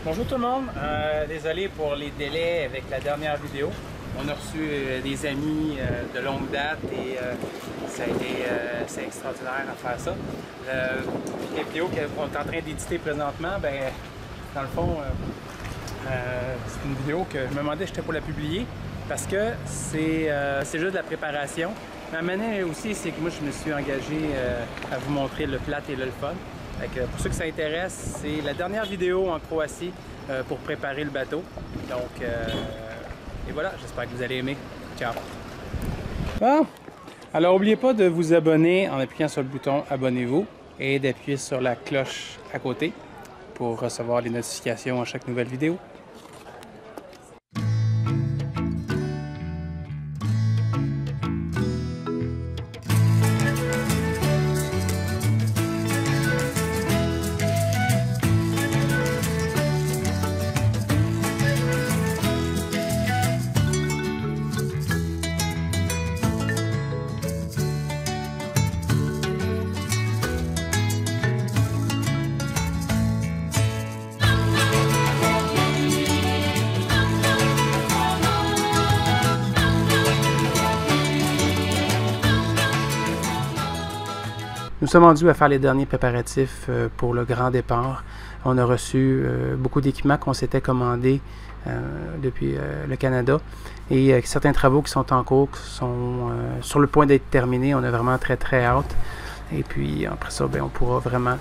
Bonjour tout le monde, désolé pour les délais avec la dernière vidéo. On a reçu des amis de longue date et ça a été c'est extraordinaire à faire ça. La vidéo qu'on est en train d'éditer présentement, ben, dans le fond, c'est une vidéo que je me demandais si j'étais pour la publier parce que c'est juste de la préparation. Mais à un moment donné aussi, c'est que moi je me suis engagé à vous montrer le plat et le fun. Pour ceux qui s'intéressent, c'est la dernière vidéo en Croatie pour préparer le bateau. Donc, et voilà, j'espère que vous allez aimer. Ciao! Bon. Alors, n'oubliez pas de vous abonner en appuyant sur le bouton « Abonnez-vous » et d'appuyer sur la cloche à côté pour recevoir les notifications à chaque nouvelle vidéo. Nous sommes rendus à faire les derniers préparatifs pour le grand départ. On a reçu beaucoup d'équipements qu'on s'était commandés depuis le Canada et certains travaux qui sont en cours, qui sont sur le point d'être terminés. On a vraiment très hâte. Et puis après ça, bien, on pourra vraiment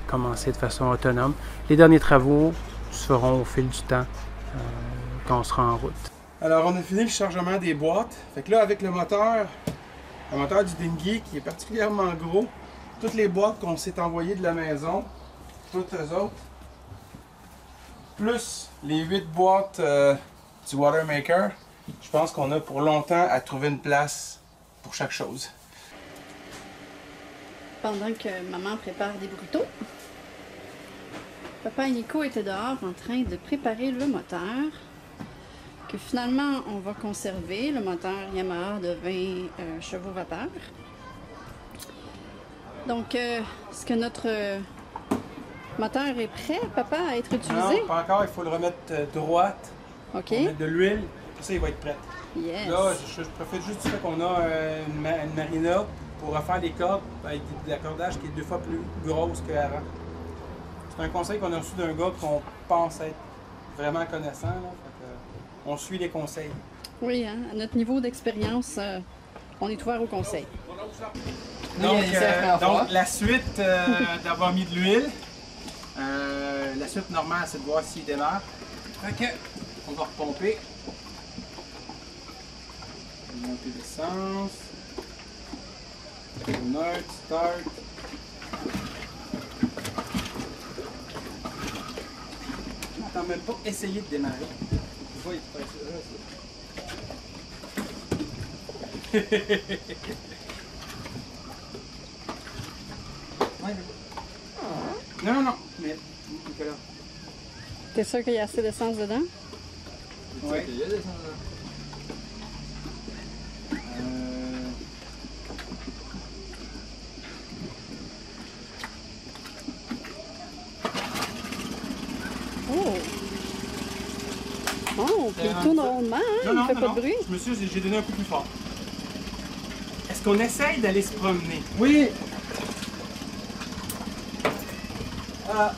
commencer de façon autonome. Les derniers travaux se feront au fil du temps quand on sera en route. Alors on a fini le chargement des boîtes. Fait que là avec le moteur du dinghy qui est particulièrement gros, toutes les boîtes qu'on s'est envoyées de la maison, toutes eux autres, plus les 8 boîtes du Watermaker, je pense qu'on a pour longtemps à trouver une place pour chaque chose. Pendant que maman prépare des bruteaux, papa et Nico étaient dehors en train de préparer le moteur, que finalement on va conserver, le moteur Yamaha de 20 chevaux vapeur. Donc, est-ce que notre moteur est prêt, papa, à être utilisé? Non, pas encore, il faut le remettre droite. OK. On mettre de l'huile, ça il va être prêt. Yes. Là, je profite juste du fait qu'on a une marina pour refaire les cordes avec de l'accordage qui est 2 fois plus grosse qu'avant. C'est un conseil qu'on a reçu d'un gars qu'on pense être vraiment connaissant. Là, on suit les conseils. Oui, hein, à notre niveau d'expérience, on est ouvert aux conseils. Donc la suite d'avoir mis de l'huile, la suite normale c'est de voir s'il démarre. Ok, on va repomper. Monter l'essence. Neutre, start. On n'a même pas essayé de démarrer. Tu vois, il faut Non, mais Nicolas. T'es sûr qu'il y a assez d'essence dedans? Oui. Il y a des essence dedans. Oh, puis il tourne rondement, hein? Il fait pas de bruit. Monsieur, j'ai donné un coup plus fort. Est-ce qu'on essaye d'aller se promener? Oui! Ah.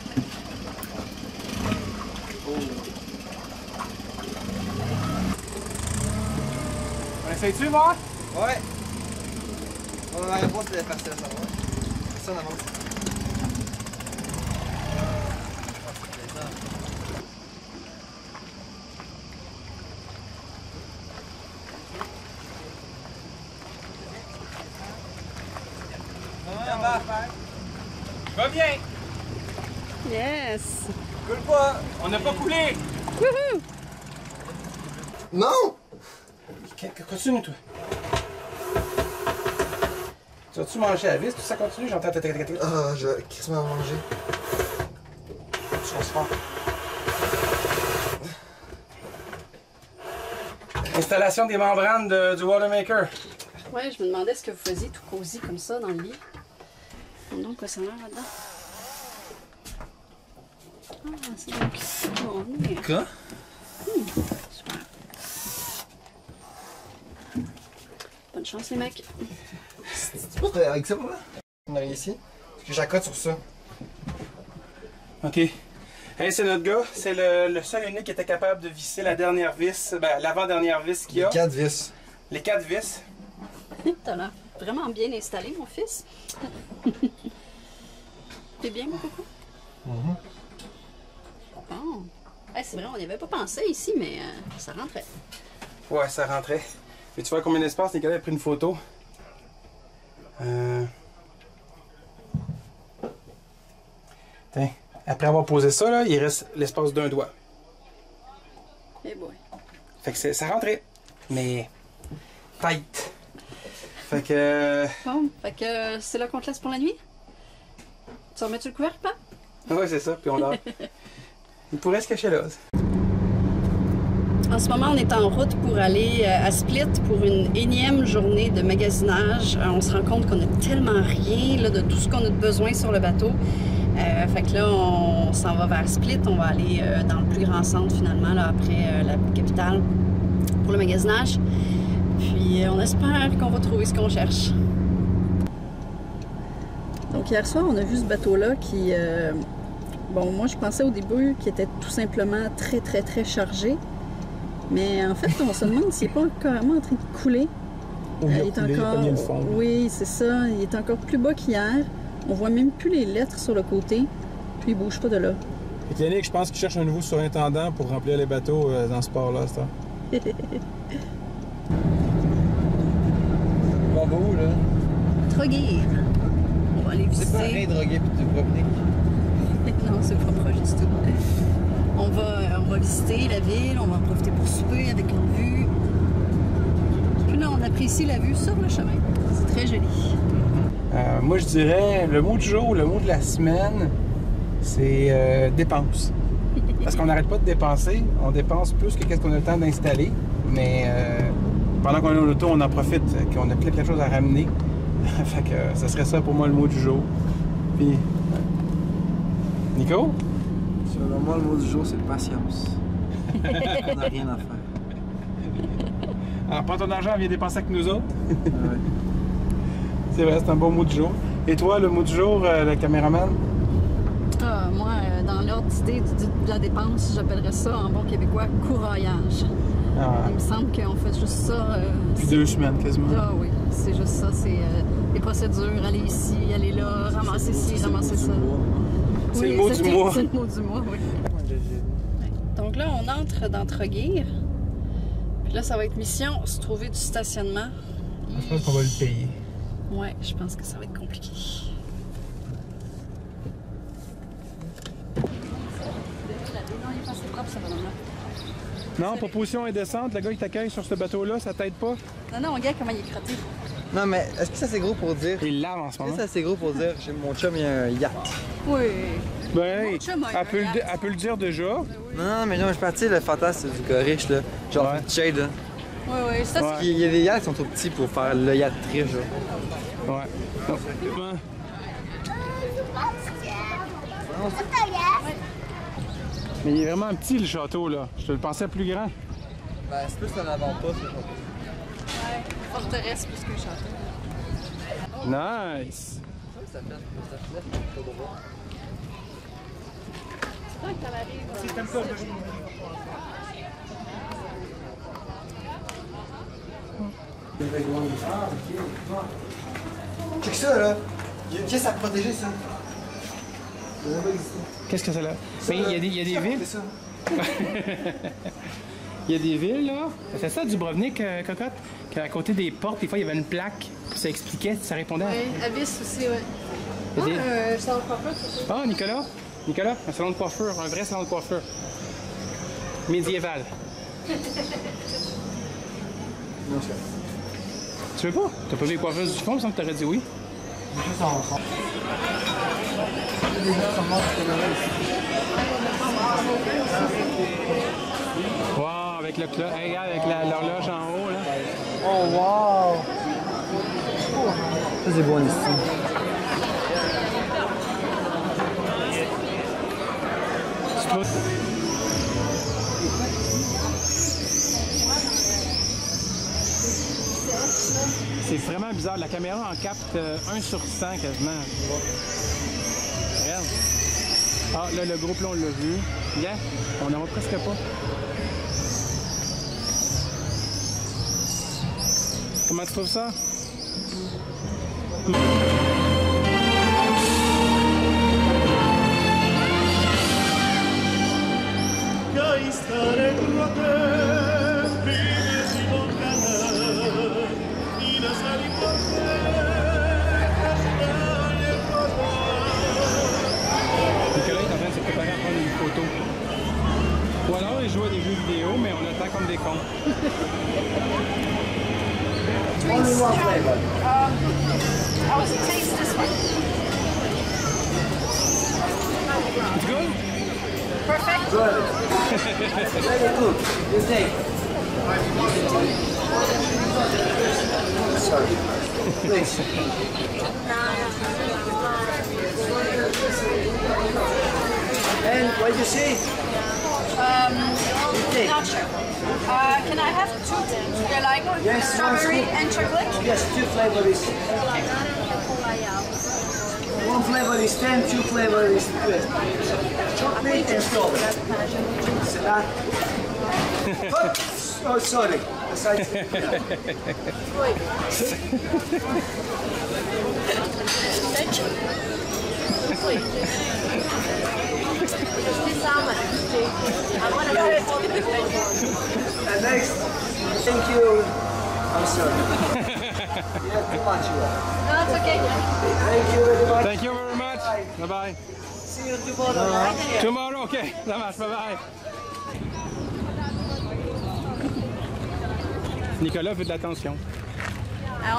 Oh. On essaye-tu, voir? Ouais! On a la réponse, c'est facile à savoir. C'est ça, on avance. Va bien! Yes! Coule pas! On n'a pas coulé! Wouhou! Non! Continue, toi. Tu vas-tu manger à la vis? Tout ça continue? J'entends ta. Ah, je vais crissement manger. Tu vas se faire. Installation des membranes du Watermaker. Ouais, je me demandais ce que vous faisiez tout cosy comme ça dans le lit. Donc, quoi ça a l'air là-dedans? Ah, c'est donc bon, mais... Quoi? Super. Bonne chance, les mecs. Tu peux travailler avec ça, moi? On arrive ici. Parce que j'accote sur ça. OK. Hey, c'est notre gars. C'est le seul et unique qui était capable de visser la dernière vis, ben, l'avant-dernière vis qu'il y a. 4 vis. Les 4 vis. T'as l'air vraiment bien installé, mon fils. T'es bien, mon coco? Bon. Hey, c'est vrai, on n'y avait pas pensé ici, mais ça rentrait. Ouais, ça rentrait. Et tu vois combien d'espace Nicolas a pris une photo? Tiens, après avoir posé ça, là, il reste l'espace d'un doigt. Eh boy. Fait que ça rentrait. Mais tight. Fait que... Bon, fait que c'est là qu'on te laisse pour la nuit? Tu remets-tu le couvercle, pas? Ouais, c'est ça, puis on dort. Il pourrait se cacher là. En ce moment, on est en route pour aller à Split pour une énième journée de magasinage. On se rend compte qu'on a tellement rien là, de tout ce qu'on a de besoin sur le bateau. Fait que là, on s'en va vers Split. On va aller dans le plus grand centre finalement, là, après la capitale, pour le magasinage. Puis on espère qu'on va trouver ce qu'on cherche. Donc hier soir, on a vu ce bateau-là qui... bon, moi je pensais au début qu'il était tout simplement très chargé. Mais en fait, on se demande s'il n'est pas carrément en train de couler. Ou il est encore... le fond. Oui, c'est ça. Il est encore plus bas qu'hier. On voit même plus les lettres sur le côté. Puis il bouge pas de là. Et Yannick, je pense qu'il cherche un nouveau surintendant pour remplir les bateaux dans ce port-là, c'est ça? On va où, là? Droguer. On va aller C'est pas rien visiter. drogué pis du propnique. Non, c'est pas proche du tout. On va visiter la ville, on va en profiter pour souper avec une vue. Puis là, on apprécie la vue sur le chemin. C'est très joli. Moi, je dirais, le mot du jour, le mot de la semaine, c'est dépense. Parce qu'on n'arrête pas de dépenser. On dépense plus que qu'est-ce qu'on a le temps d'installer. Mais pendant qu'on est en auto, on en profite, qu'on a plein de choses à ramener. Fait que ça serait ça pour moi le mot du jour. Puis, Nico? Selon moi, le mot du jour, c'est patience. On n'a rien à faire. Alors, prends ton argent, viens dépenser avec nous autres. Ouais. C'est vrai, c'est un bon mot du jour. Et toi, le mot du jour, le caméraman? Ah, moi, dans l'ordre d'idée de la dépense, j'appellerais ça en bon québécois couraillage. Ah, Il me semble qu'on fait juste ça. depuis 2 semaines quasiment. Ah oui, c'est juste ça. C'est les procédures, aller ici, aller là, ramasser ci, ramasser ça. C'est le mot du mois. C'est le mot du mois, oui. Donc là, on entre dans Troguir. Puis là, ça va être mission, se trouver du stationnement. Je pense qu'on va le payer. Ouais, je pense que ça va être compliqué. Non, il est pas assez propre, ça va maintenant. Non, proposition et descente, le gars qui t'accueille sur ce bateau-là, ça t'aide pas? Non, non, regarde comment il est crotté. Non, mais est-ce que ça c'est gros pour dire? Il lave en ce Est-ce moment. que ça c'est gros pour dire? Chez mon chum, il y a un yacht. Oui. Ben, Mon chum a elle peut, un yacht. elle peut le dire déjà. Non, mais non, je suis parti, le fantasme du gars riche, là. Genre, Ouais. shade, là. Oui, oui, ça, Ouais. c'est... Il y a des yachts qui sont trop petits pour faire le yacht riche, là. Ouais. Donc, ouais. Mais il est vraiment petit le château là. Je te le pensais plus grand. Ben, c'est plus un avant-poste, là. Ouais, forteresse plus qu'un château. Nice. Ça fait pas droit. C'est vrai que t'en arrives. Check ça, là. Il y a une pièce à protéger, ça. Ça n'a pas existé. Qu'est-ce que c'est là? Mais il y a des villes. Ça. Il y a des villes là. C'est ça du Dubrovnik, cocotte? Qu'à côté des portes, des fois il y avait une plaque. Ça expliquait, ça répondait à. Oui, Abyss aussi, ouais. Il y a des- Salon de coiffeur, c'est ça. Ah, Nicolas? Nicolas, un salon de coiffure, un vrai salon de coiffure. Médiéval. Non, c'est Tu veux pas? T'as pas vu les coiffeuses du fond, sans que t'aurais dit oui? juste en Les gens sont morts sur le ici. Wow, avec le clock. Hey, regarde, avec l'horloge en haut là. Oh, wow! Ça, c'est bon ici. Tu trouves... C'est vraiment bizarre. La caméra en capte 1 sur 100 quasiment. Regarde. Ah, là, le gros plan, on l'a vu. Yeah, on n'en voit presque pas. Comment tu trouves ça? Nicolas est en train de se préparer à prendre une photo. Ou alors il joue à des jeux vidéo, mais on attend comme des cons. Only one flavor. I was taste this one. It's good? Perfect. Good. Very good. You take. Sorry. Please. And what you say? Take. Not sure. Can I have two? You like Yes, strawberry sounds good. and chocolate? Yes, two flavors. One flavor is 10, two flavor is good. Chocolate and strawberry. Oh, sorry. And next, thank you. I'm sorry. You have too much. No, it's okay. Thank you very much. Thank you very much. Bye bye. See you tomorrow. Tomorrow, ok. Ça marche, bye bye. Nicolas veut de l'attention.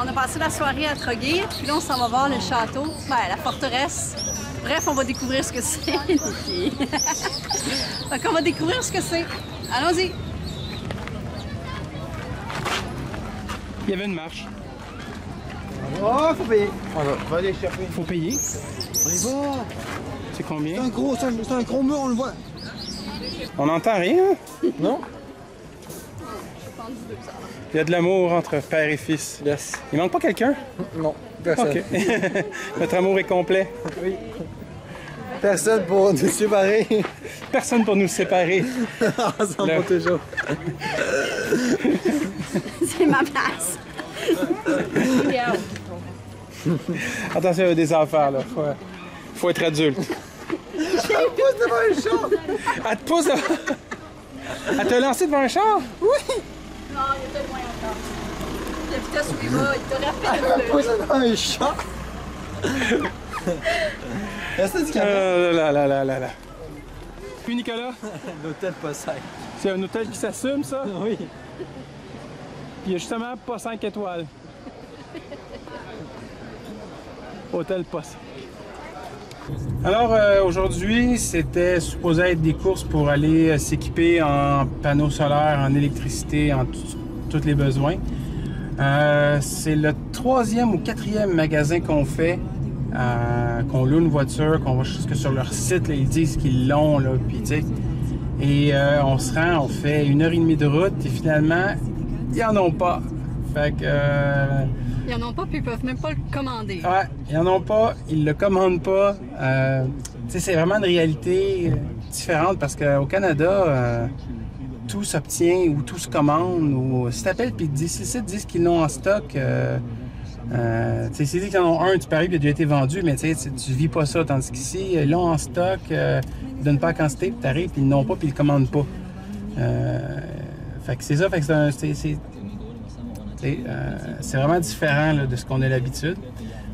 On a passé la soirée à Troguir, puis là on s'en va voir le château, la forteresse. Bref, on va découvrir ce que c'est. Donc on va découvrir ce que c'est. Allons-y. Il y avait une marche. Oh, faut payer. On va aller chercher. Faut payer. On y va. C'est combien? C'est un gros mur, on le voit. On n'entend rien. Non? Il y a de l'amour entre père et fils. Yes. Il manque pas quelqu'un? Non, personne. Ok. Notre amour est complet. Oui. Personne pour nous séparer. Personne pour nous séparer. Ensemble pour toujours. C'est ma place. Attention, il y a des affaires là. Faut être adulte. Elle pousse devant un char. Elle te pousse devant... Elle t'a lancé devant un char? Non, il était loin encore. La vitesse où il va, il te rappelle. Elle pousse devant un char. Est-ce que tu Là. Puis Nicolas? L'hôtel Poseidon. C'est un hôtel qui s'assume, ça? Oui. Puis il y a justement pas 5 étoiles. Hôtel Poseidon. Alors aujourd'hui, c'était supposé être des courses pour aller s'équiper en panneaux solaires, en électricité, en tous les besoins. C'est le 3e ou 4e magasin qu'on fait, qu'on loue une voiture, qu'on va jusque sur leur site, là, ils disent qu'ils l'ont, là, puis tu sais. Et on se rend, on fait 1h30 de route et finalement, ils en ont pas. Fait que... Ils en ont pas, puis ils peuvent même pas le commander. Ouais, ils en ont pas, ils le commandent pas. Tu sais, c'est vraiment une réalité différente parce qu'au Canada, tout s'obtient ou tout se commande. Ou si t'appelles puis si le site dit qu'ils l'ont en stock, tu sais, s'ils disent qu'ils en ont un, tu paries puis il a déjà été vendu, mais tu sais, tu vis pas ça. Tandis qu'ici, ils l'ont en stock, ils donnent pas la quantité, puis t'arrives, puis ils l'ont pas, puis ils le commandent pas. Fait que c'est ça, fait que c'est vraiment différent là, de ce qu'on a l'habitude.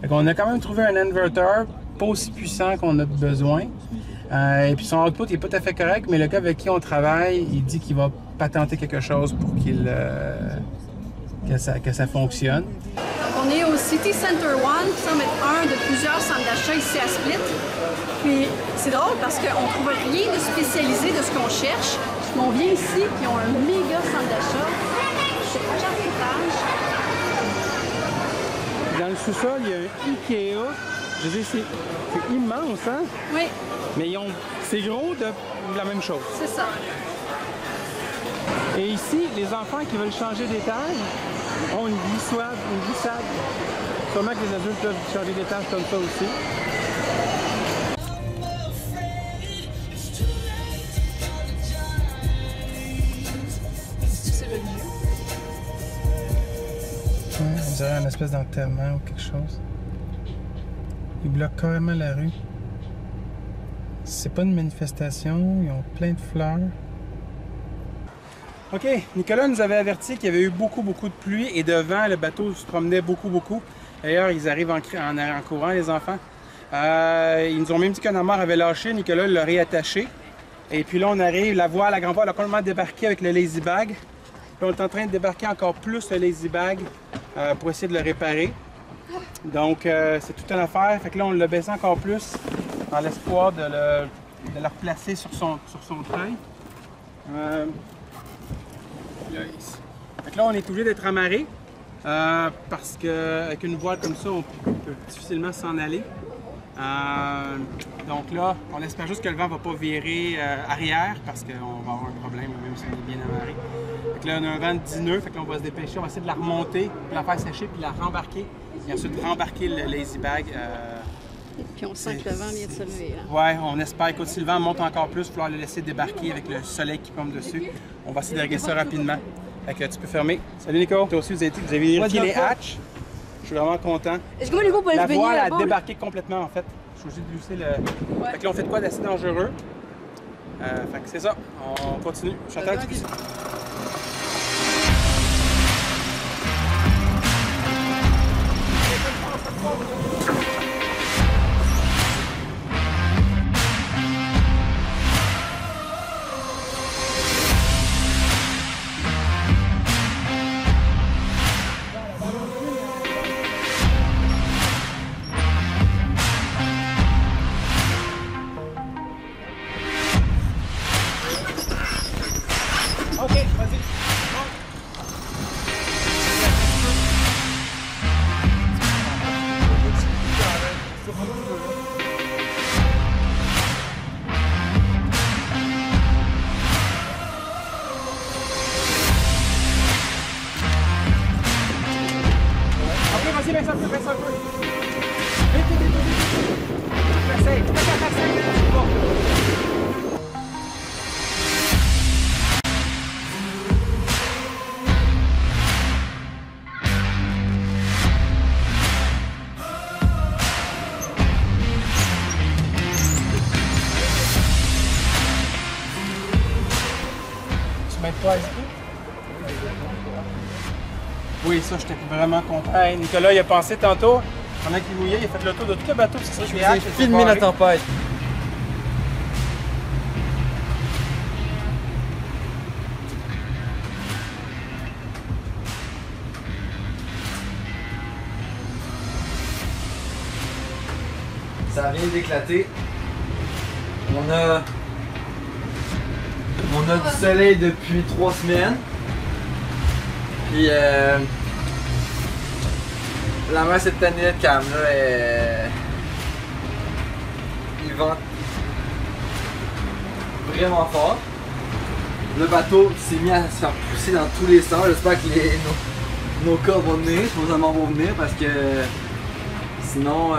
On a quand même trouvé un inverter pas aussi puissant qu'on a besoin. Et puis son output n'est pas tout à fait correct, mais le gars avec qui on travaille, il dit qu'il va patenter quelque chose pour que ça fonctionne. On est au City Center One, qui semble être un de plusieurs centres d'achat ici à Split. Puis c'est drôle parce qu'on ne trouve rien de spécialisé de ce qu'on cherche. Mais on vient ici, puis ils ont un méga centre d'achat. C'est 4 étages. Dans le sous-sol, il y a un Ikea Je veux dire, c'est immense, hein? Oui, Mais c'est gros de la même chose. c'est ça. Et ici, les enfants qui veulent changer d'étage ont une glissade. Sûrement que les adultes peuvent changer d'étage comme ça aussi. C'est religieux. Ouais, on dirait une espèce d'enterrement ou quelque chose. Ils bloquent carrément la rue. C'est pas une manifestation, ils ont plein de fleurs. OK, Nicolas nous avait averti qu'il y avait eu beaucoup de pluie et de vent, le bateau se promenait beaucoup. D'ailleurs, ils arrivent en courant, les enfants. Ils nous ont même dit qu'un amarre avait lâché, Nicolas l'a réattaché. Et puis là, on arrive, la grand voile a complètement débarqué avec le lazy bag. Puis on est en train de débarquer encore plus le lazy bag pour essayer de le réparer. Donc, c'est toute une affaire. Fait que là, on l'a baissé encore plus dans l'espoir de le replacer sur son treuil. Fait que là, on est obligé d'être amarré parce qu'avec une voile comme ça, on peut difficilement s'en aller. Donc là, on espère juste que le vent ne va pas virer arrière parce qu'on va avoir un problème même si on est bien amarré. Fait que là, on a un vent de 10 nœuds, fait que là, on va se dépêcher, on va essayer de la remonter, puis la faire sécher, puis la rembarquer, et ensuite rembarquer le lazy bag. Puis on sent que le vent vient de se lever. Hein? Ouais, on espère que si le vent monte encore plus, il va falloir le laisser débarquer avec le soleil qui pompe dessus. On va essayer de régler ça rapidement. Fait que tu peux fermer. Salut Nico, toi aussi vous avez vérifié les hatchs. Je suis vraiment content. Est-ce que Nico peut La se baigner voile a là-bas? débarqué complètement en fait. Je suis obligé de glisser le. Fait que là on fait de quoi d'assez dangereux. Fait que c'est ça. On continue. Chantal, tu peux. OK, vas-y. OK, vas-y, baisse un peu. Vite. Essaye. Bon. Oui, ça, j'étais vraiment content. Hey, Nicolas, il a pensé tantôt, pendant qu'il mouillait, il a fait le tour de tout le bateau. C'est ça, je J'ai filmé la tempête. Ça vient d'éclater. On a du soleil depuis 3 semaines. Puis la mer cette année de calme là, il vente vraiment fort. Le bateau s'est mis à se faire pousser dans tous les sens. J'espère que nos corps vont venir, supposément vont venir parce que sinon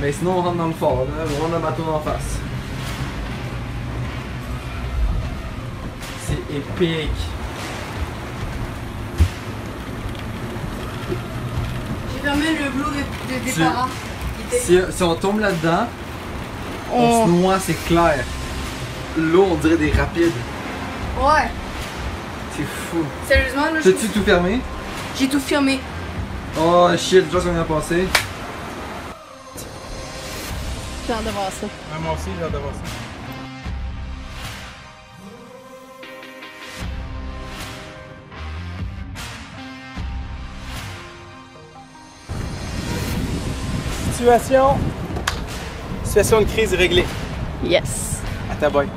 mais sinon on rentre dans le fort, là. On rentre le bateau d'en face. C'est épique. J'ai fermé le bleu des parents. Si on tombe là-dedans, on se noie, c'est clair. L'eau, on dirait des rapides. Ouais. C'est fou. Sérieusement, là, T'as-tu tout fermé? j'ai tout fermé. Oh shit, je vois ce qu'on vient de passer. J'ai hâte de voir ça. Ouais, moi aussi, j'ai hâte de voir ça. Situation de crise réglée. Yes. À ta boy.